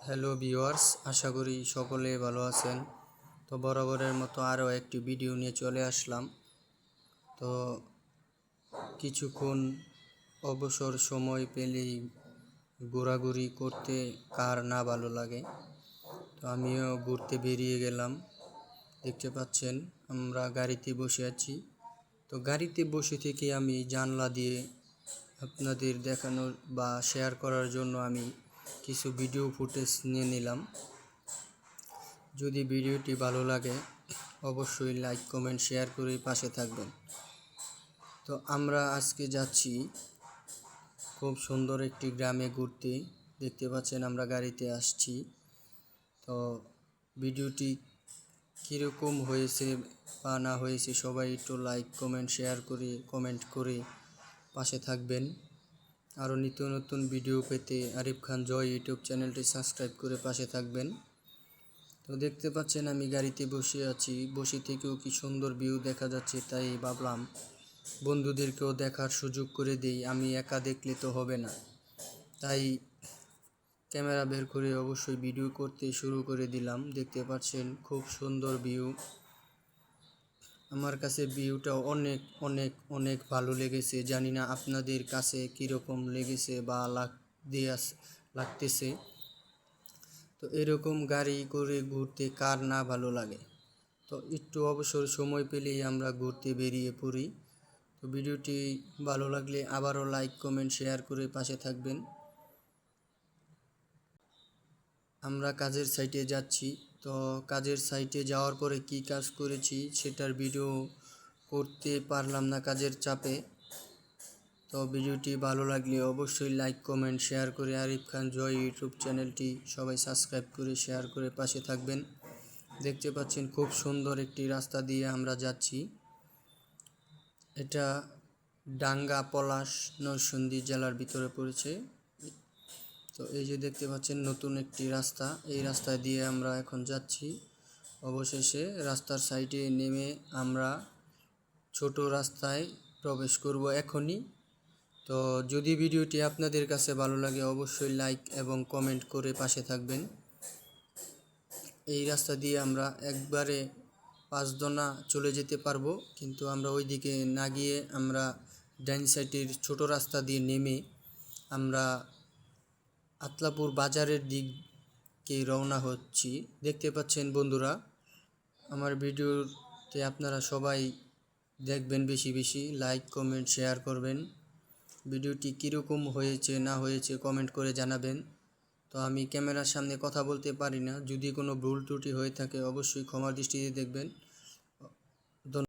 Hello viewers, আশা করি সকলে ভালো আছেন। তো বরাবরের মতো আরও একটি ভিডিও নিয়ে চলে আসলাম। তো কিছুক্ষণ অবসর সময় পেলেই ঘোরাঘুরি করতে কার না ভালো লাগে। তো আমিও ঘুরতে বেরিয়ে গেলাম। দেখতে পাচ্ছেন আমরা গাড়িতে বসে আছি। তো গাড়িতে বসে থেকে আমি জানলা দিয়ে আপনাদের দেখানোর বা শেয়ার করার জন্য আমি কিছু ভিডিও ফুটেজ নিয়ে নিলাম। যদি ভিডিওটি ভালো লাগে অবশ্যই লাইক কমেন্ট শেয়ার করে পাশে থাকবেন। তো আমরা আজকে যাচ্ছি খুব সুন্দর একটি গ্রামে ঘুরতে। দেখতে পাচ্ছেন আমরা গাড়িতে আসছি। তো ভিডিওটি কীরকম হয়েছে বা না হয়েছে সবাই একটু লাইক কমেন্ট শেয়ার করে কমেন্ট করে পাশে থাকবেন। আরও নিত্য নতুন ভিডিও পেতে আরিফ খান জয় ইউটিউব চ্যানেলটি সাবস্ক্রাইব করে পাশে থাকবেন। তো দেখতে পাচ্ছেন আমি গাড়িতে বসে আছি, বসে থেকেও কি সুন্দর ভিউ দেখা যাচ্ছে, তাই ভাবলাম বন্ধুদেরকেও দেখার সুযোগ করে দেই। আমি একা দেখলে তো হবে না, তাই ক্যামেরা বের করে অবশ্যই ভিডিও করতে শুরু করে দিলাম। দেখতে পাচ্ছেন খুব সুন্দর ভিউ। আমার কাছে ভিউটা অনেক অনেক অনেক ভালো লেগেছে। জানি না আপনাদের কাছে কীরকম লেগেছে বা লাগতেছে। তো এরকম গাড়ি করে ঘুরতে কার না ভালো লাগে। তো একটু অবসর সময় পেলেই আমরা ঘুরতে বেরিয়ে পড়ি। তো ভিডিওটি ভালো লাগলে আবারও লাইক কমেন্ট শেয়ার করে পাশে থাকবেন। আমরা কাজের সাইটে যাচ্ছি। তো কাজের সাইটে যাওয়ার পরে কি কাজ করেছি সেটার ভিডিও করতে পারলাম না কাজের চাপে। তো ভিডিওটি ভালো লাগলে অবশ্যই লাইক কমেন্ট শেয়ার করে আরিফ খান জয় ইউটিউব চ্যানেলটি সবাই সাবস্ক্রাইব করে শেয়ার করে পাশে থাকবেন। দেখতে পাচ্ছেন খুব সুন্দর একটি রাস্তা দিয়ে আমরা যাচ্ছি। এটা ডাঙ্গা পলাশ নরসিংদী জেলার ভিতরে পড়েছে। তো এই যে দেখতে পাচ্ছেন নতুন একটি রাস্তা, এই রাস্তা দিয়ে আমরা এখন যাচ্ছি। অবশেষে রাস্তার সাইডে নেমে আমরা ছোট রাস্তায় প্রবেশ করব এখনই। তো যদি ভিডিওটি আপনাদের কাছে ভালো লাগে অবশ্যই লাইক এবং কমেন্ট করে পাশে থাকবেন। এই রাস্তা দিয়ে আমরা একবারে 5 দোনা চলে যেতে পারবো, কিন্তু আমরা ওই দিকে না গিয়ে আমরা ডাইন সাইডের ছোট রাস্তা দিয়ে নেমে আমরা আতলাপুর বাজারের দিকে রওনা হচ্ছি। দেখতে পাচ্ছেন বন্ধুরা, আমার ভিডিওতে আপনারা সবাই দেখবেন, বেশি বেশি লাইক কমেন্ট শেয়ার করবেন। ভিডিওটি কীরকম হয়েছে না হয়েছে কমেন্ট করে জানাবেন। তো আমি ক্যামেরার সামনে কথা বলতে পারি না, যদি কোনো ভুল ত্রুটি হয়ে থাকে অবশ্যই ক্ষমার দৃষ্টিতে দেখবেন।